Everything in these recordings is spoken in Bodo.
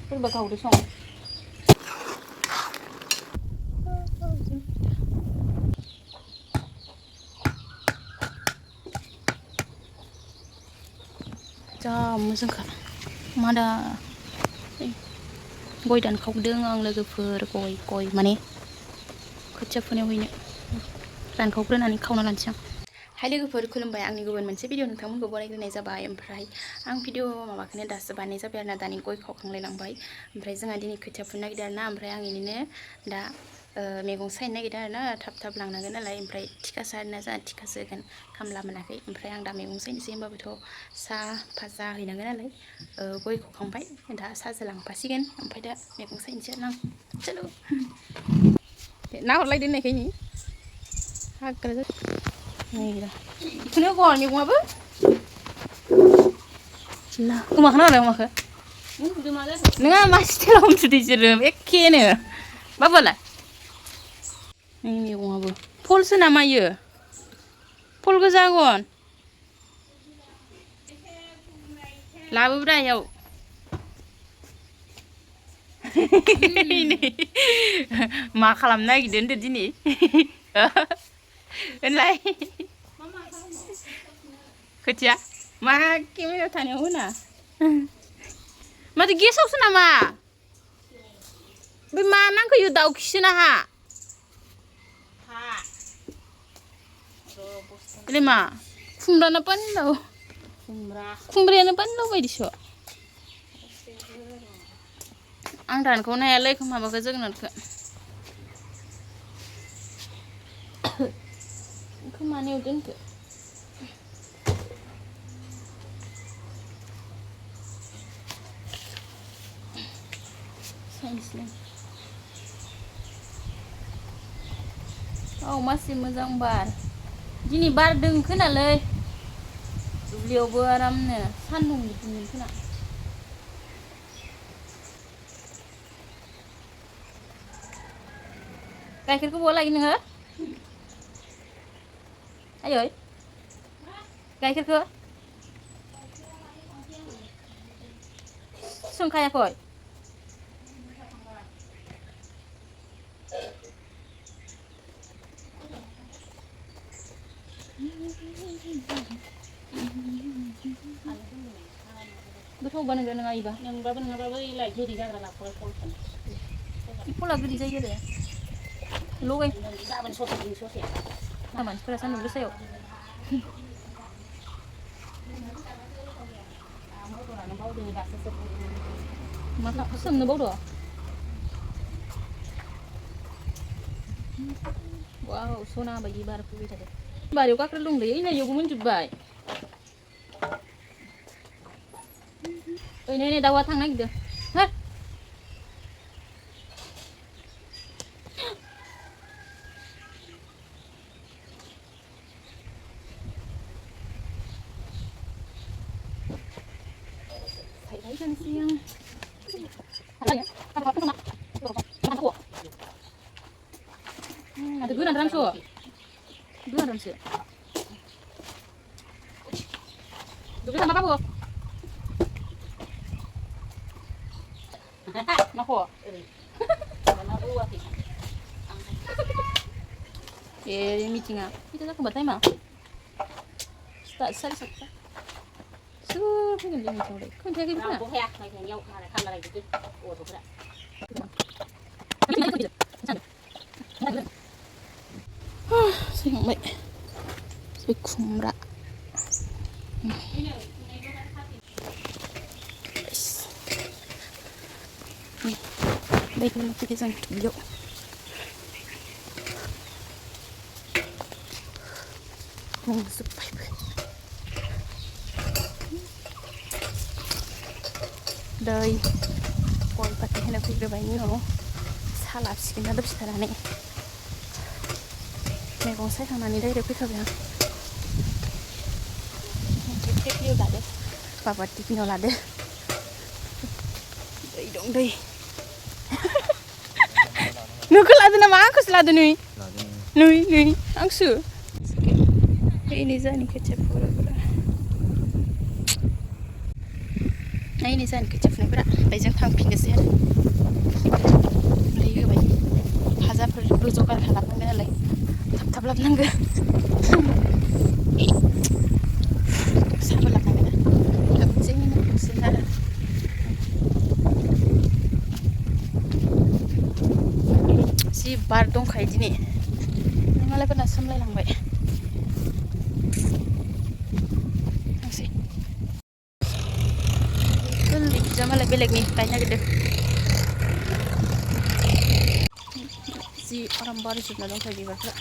सोरबा गावदो सं जा मोजांखा मादा गय दानखावदों आं लोगोफोर गय माने खोथिया फुनायाव हैनो दानखावग्रोनानै खावना लानोसै आं हाय लोगोफोर खुलुमबाय आंनि गुबुन मोनसे भिडिअ नोंथांमोनखौ बरायग्रोनाय जाबाय ओमफ्राय आं भिडिअ माबाखौनो दासो बानायनाय जाबाय आरोना दानि गय खावखांलायलांबाय ओमफ्राय जोंहा दिनै खोथिया फुनो नागिरदों आरोना ओमफ्राय आं इदिनो दा मैगं सायनो नागिरदों आरोना थाब लांनांगोन नालाय ओमफ्राय थिखासो आरोना जोंहा थिखासो होगोन खामला मोनाखै ओमफ्राय आं दा मैगं सायनोसै होमबाबोथ' साहा भाजा हैनांगोन नालाय गय खावखांबाय दा साहाजों लांफासिगोन ओमफ्राय दा मैगं सायनोसै आरोना आं चलो नाहरलायदो होननायखायनि हाग्रा बेखौनो गन मैगङाबो अमाखौ नाहरलाय अमाखौ नोङा मा स्टाइलाव उन्दुदो इसोरो एखेनो बाबालाय मैगङाबो फलसो नामा इयो फल गोजा आगन लाबोब्रा इयाव मा खालामनो नागिरदों होनदो दिनै होनलाय खोथिया मा केमेरायाव थानायाव होना माथो गेसावसो नामा बे मा नांखो दाउखिसो नाहा इलाय मा खुमब्राना पानिलाव खुमब्रायानो पानिलाव बायदिसो आं दानखौ नायालै माबाखौ जोगोनारखौ मानायाव दोनखो औ मासि मोजां बार दिनै बार दों खोनालै दुब्लियावबो आरामनो सान्दुं दुङो खोना गाइखेरखौ बहा लायो नोङो आयै गाइखेरखौ सोंखायाखै गोथाव बानायगोन नोङा इबा नोंबाबो नङाबाबो इलाय गोदै जाग्रा लाफाबाय फला गोदै जायो आरो लगाय गाबोन ससे मानसिफोरा सान्दुं गोसायाव मा सोमनो बावदो वाव सना बायदि बार फैबाय थादों बारियाव गाख्रा दंलै इनायावबो मोनजोब्बाय ओइ नै दाउआ थांनो नागिरदों हो ada guna dalam so guna dalam so dulu sama apa nako meeting ah kita tak kembat mah tak sari sakta pengen dia meeting deh kan dia gimana sayang baik khumra baik nama kita sang tujuh masuk pipe dari koi pakai hendak pergi bayi no salah sih nada bisa nih मैगं सायखांनानै डाइरेक्ट फैखाबाय आं टेक्लियाव लादो बाबा टिफिनाव लादो दै दं दै नोंखौ लादो नामा आंखौसो लादो नै आंसो ini जानि खोथिया फुरा नायनि जानि खोथिया फुनाय संनायफोरा ओमफ्राय जों थांफिननोसै आरो दै होबाय भाजाफोरबो जगार खालामनांगौ नालाय थाब थाब लाबोनांगौ साबो लाबोनांगौ लाबोनोसै मोनसिगोन आरो जि बार दंखायो दिनै मालायफोरना सोमलायलांबाय थांसै गोरलै बिजा मालाय बेलेगनि गायनो नागिरदों जि आराम बारजोबना दंखायो बिबारफ्रा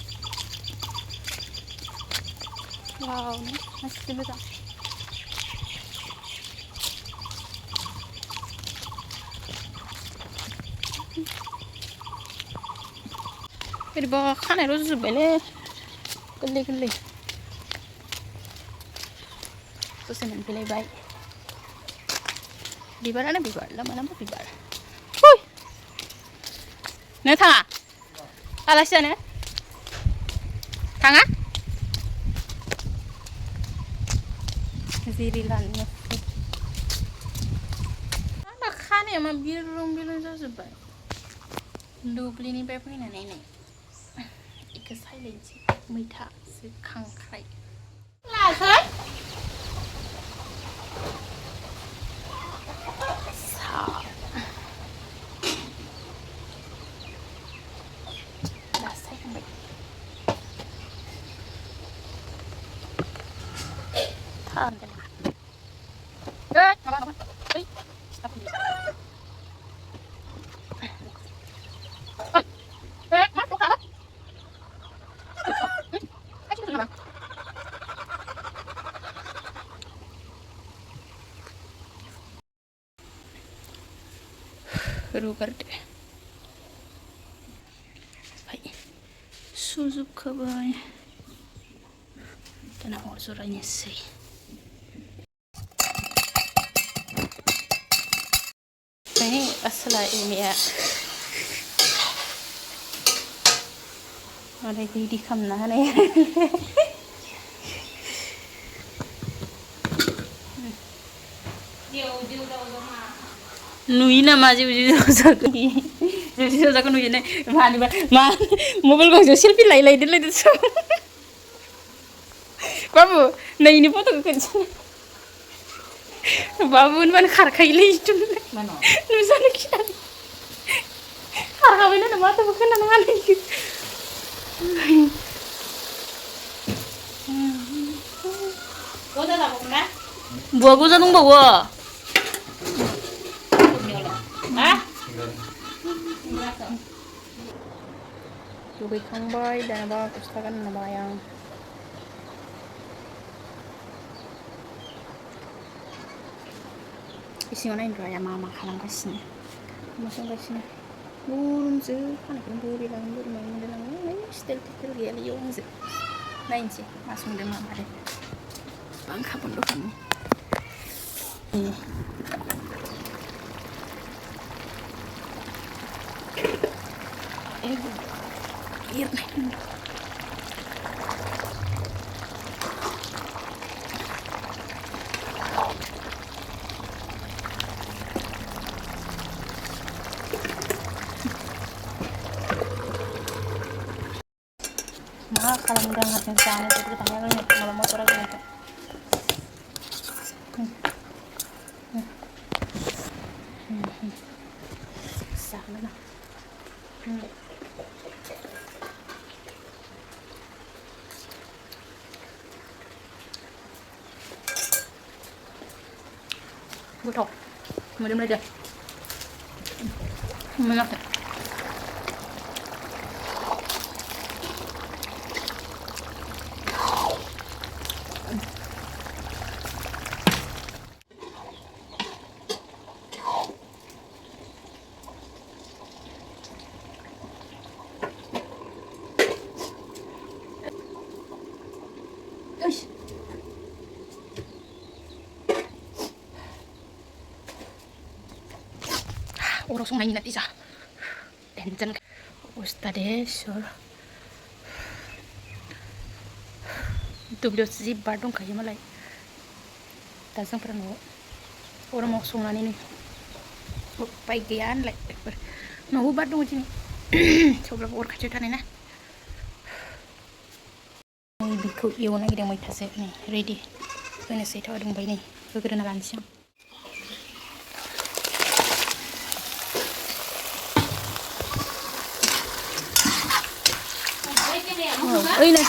वावनो मानसि मोजां बोरैबा खानाय रज'जोब्बायलै गोरलै गोरलै दसे मोनफैलायबाय बिबारानो बिबार लामा लामा बिबार नों थाङा आलासि जानो थाङा जिरि लानो आंना खानाया मा बिरं बिरं जाजोब्बाय दुब्लिनिफ्राय फैनानै नै बेखौ सायलायनोसै मैथासो खांख्राइ लासै सायखांबाय थांगोन माबा ओइ रुगारदो ओमफ्राय सुजोबखाबाय दाना अर जरायनोसै asala ini ya ada di kamna nih nui nama aja uji jago nui nih mana mobil gak jauh selfie lay deh so babu nah ini foto kecil babu mana kharkai lay itu mana nusa kita kharkai mana mata bukan nama nih buah gua dong bawa दुगैखांबाय दानाबा गस्ला गानबाय आं इसिङाव नायनो र' मा मा खालामगासिनो मा संगासिनो गरमसो खानायखौनो बोरैलाङो बोरैमायो मोनलायलाङो स्टाइल टिटाइल गैयालै इयाव आंजो नायनोसै मा संदों मा मादों बांखा बन्द खालामो मा खालामदों हारसिं जानो जोबोद थांनो माला मटरा गोनांथार जानो ना goथाव मोदोमलायदों मोनाखै orang songnai nanti sah tension ustadeh sur dubliaव जि बार दंखायो मालाय दा जोंफोरा न'आव orang mau songnai nih bike गैया होनलाय न'आवबो बार दङ दिनै थेवब्लाबो अर खाथियाव थानाय ना बेखौ एवनो नागिरदों मैथासो नै रेडि होनोसै थावा दुंबाय नै होग्रोना लानोसै आं ओइ नै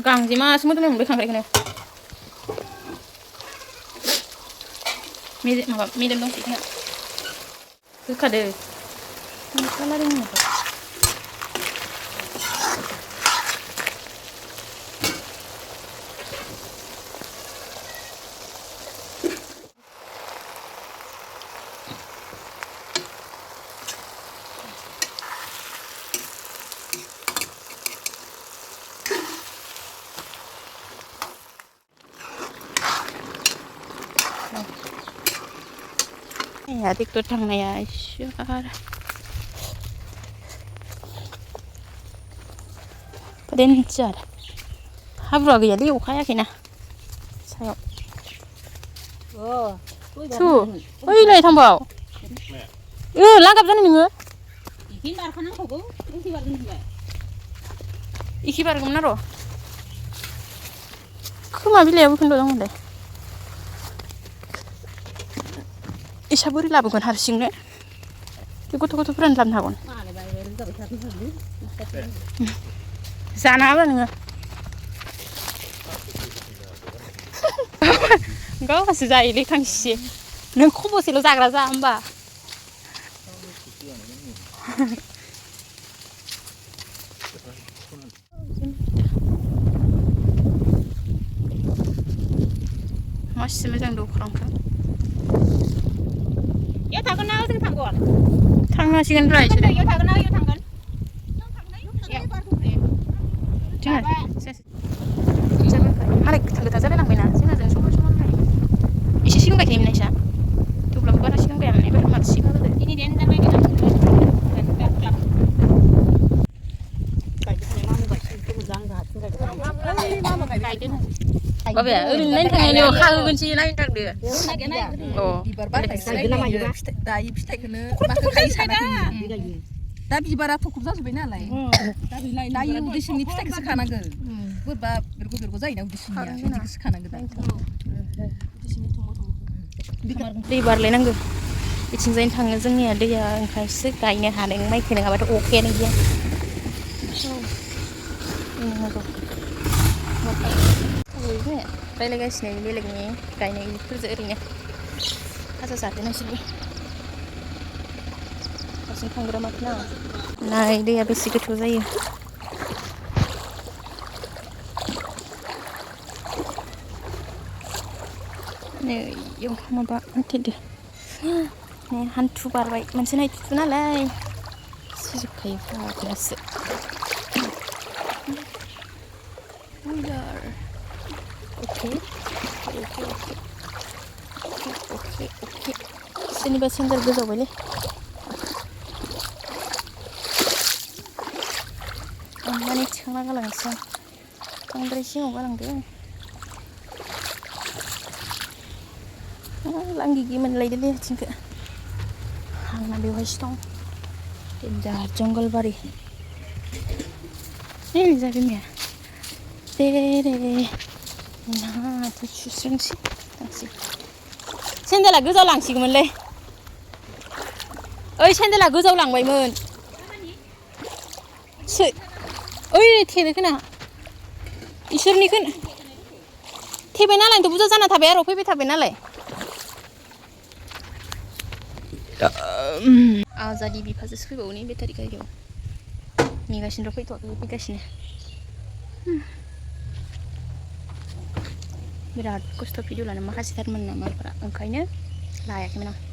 गांजेमासो मोदोमनाय मोनबाय खांख्राइखौनो माबा मेलेम दंसै जोंहा होखादो ya tiktok थांनाया इसोर देन्जार हाब्रुआ गैयालै अखायाखैना सायाव थु ओइलाय थांबाव लागाब जानाय नोङो इखि बारगौमोन आरो खोमा बिलाइयाबो खोन्द' दंमोनलाय इसा बोरै लाबोगोन हारसिंनो बे गथ'फोरानो लाबोनो हागोन जानाङाब्रा नोङो गावहासो जायोलै खांसे नों खबसेल' जाग्रा जा होमबा मासे मोजां दख'रांखौ इयाव थागोन ना ओजों थांगोन थांनांसिगोन ब्रा इसोरो इयाव थागोन ना इयाव थांगोन मालाय गोथा जालायलांबायना जोंनाजों समान समानलाय एसे सिगांबाय थायोमोन इसा थेवब्लाबो बारा सिगांबायामोन एबार माथो सिगांबोदो दिनै देन बाबाया ओरैनो नायनो थांनायनि अखा होगोनसै नायनो थांदो बिबार बारनायसो दायो फिथाइखौनो दा बिबारा थखब जाजोब्बाय नालाय दायो उदै सिंनि फिथाइखौसो खानांगौ बोरैबा बेरग' जायोना उदै सिंनिया बिदिखौसो खानांगौ दा दै बारलायनांगौ बिथिंजायनो थाङो जोंनिया दैया ओंखायसो गायनो हादों माइखौ नङाबाथ' अखायानो गैया रायलायगासिनो बेलेगनि गायनायफोरजों ओरैनो खाजा जादो नोंसोरबो हारसिं थांग्रा माथो ना नाय दैया बेसे गोथौ जायो नै इयाव माबा होथेदो नै हान्थु बारबाय मोनसे नायथुथु नालाय सिजोबखायो फाग्लासो Okay. Soनिबा सेन्देल गोजावबायलै माने थिखांना गालांनोसै आं बांद्राय सिङाव गालांदों लांगिगि मोनलायदोलै आथिंखौ आंना बेवहायसो दं देन्जार जंगलबारि नै जागोन ने दे सुस्रांसै थांसै सेन्देला गोजाव लांसिगौमोनलै ओइ सेन्देला गोजाव लांबायमोन ओइ थेनो खोना इसोरनिखौ थेबाय नालाय थ' बुरजा जाना थाबाय आरो फैबाय थाबाय नालाय आजादि बिफाजोसो फैबावो नै बेटारि गारियाव नेगासिनो फैथ'वाखै फैगासिनो बिराद खस्थ' भिडिअ लानो माखासेथारमोन ना मालफोरा ओंखायनो लायाखैमोन आं